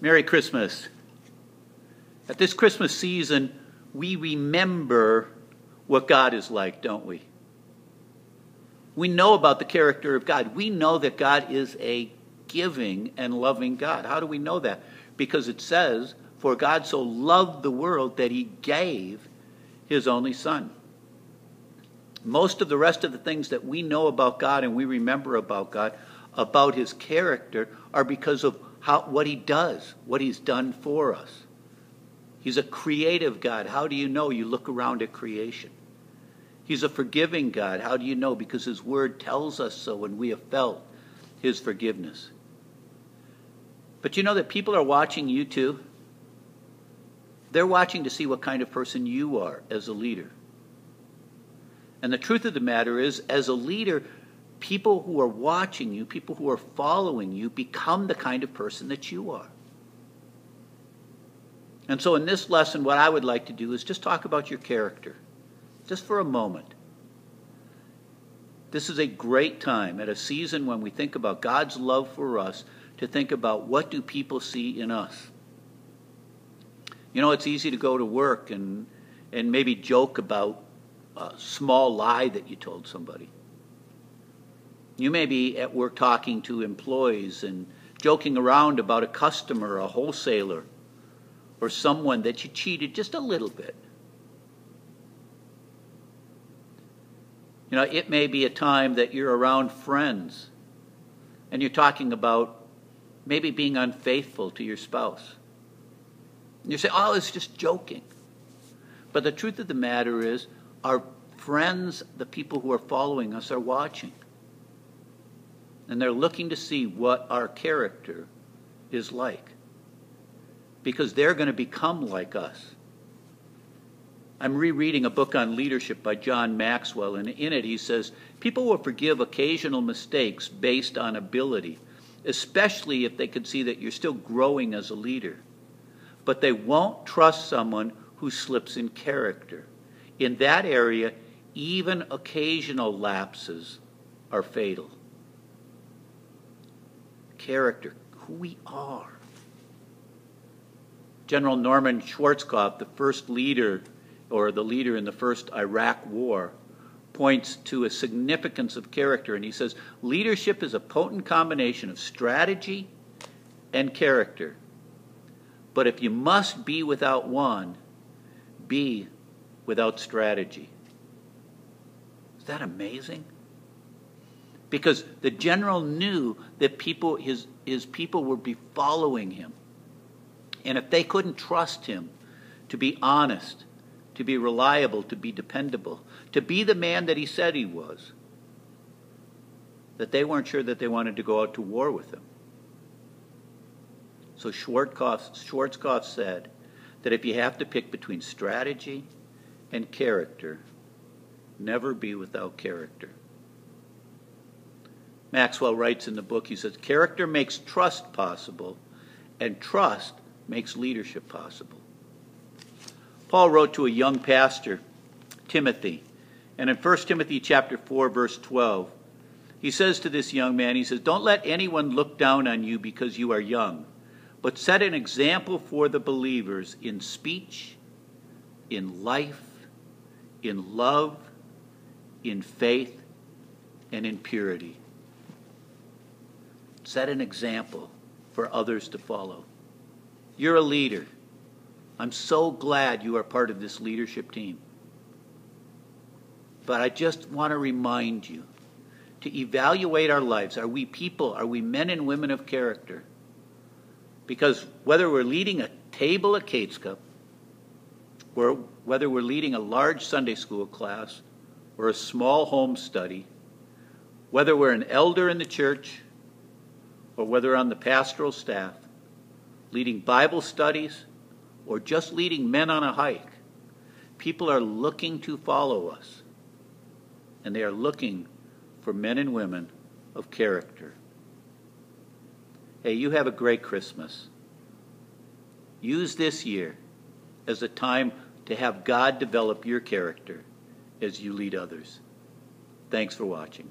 Merry Christmas. At this Christmas season, we remember what God is like, don't we? We know about the character of God. We know that God is a giving and loving God. How do we know that? Because it says, for God so loved the world that he gave his only Son. Most of the rest of the things that we know about God and we remember about God, about his character, are because of what he does, what he's done for us. He's a creative God. How do you know? You look around at creation. He's a forgiving God. How do you know? Because his word tells us so, and we have felt his forgiveness. But you know that people are watching you too? They're watching to see what kind of person you are as a leader. And the truth of the matter is, as a leader, people who are watching you, people who are following you, become the kind of person that you are. And so in this lesson, what I would like to do is just talk about your character, just for a moment. This is a great time at a season when we think about God's love for us, to think about what do people see in us. You know, it's easy to go to work and maybe joke about a small lie that you told somebody. You may be at work talking to employees and joking around about a customer, a wholesaler, or someone that you cheated just a little bit. You know, it may be a time that you're around friends and you're talking about maybe being unfaithful to your spouse. And you say, oh, it's just joking. But the truth of the matter is, our friends, the people who are following us, are watching. And they're looking to see what our character is like, because they're going to become like us. I'm rereading a book on leadership by John Maxwell, and in it he says, people will forgive occasional mistakes based on ability, especially if they can see that you're still growing as a leader. But they won't trust someone who slips in character. In that area, even occasional lapses are fatal. Character, who we are. General Norman Schwarzkopf, the first leader, or the leader in the first Iraq War, points to a significance of character, and he says, leadership is a potent combination of strategy and character. But if you must be without one, be without strategy. Is that amazing? Because the general knew that his people would be following him. And if they couldn't trust him to be honest, to be reliable, to be dependable, to be the man that he said he was, that they weren't sure that they wanted to go out to war with him. So Schwarzkopf said that if you have to pick between strategy and character, never be without character. Maxwell writes in the book, he says, character makes trust possible, and trust makes leadership possible. Paul wrote to a young pastor, Timothy, and in 1 Timothy chapter 4, verse 12, he says to this young man, he says, don't let anyone look down on you because you are young, but set an example for the believers in speech, in life, in love, in faith, and in purity. Set an example for others to follow. You're a leader. I'm so glad you are part of this leadership team. But I just want to remind you to evaluate our lives. Are we people? Are we men and women of character? Because whether we're leading a table at Kate's Cup, or whether we're leading a large Sunday school class, or a small home study, whether we're an elder in the church, or whether on the pastoral staff, leading Bible studies, or just leading men on a hike, people are looking to follow us. And they are looking for men and women of character. Hey, you have a great Christmas. Use this year as a time to have God develop your character as you lead others. Thanks for watching.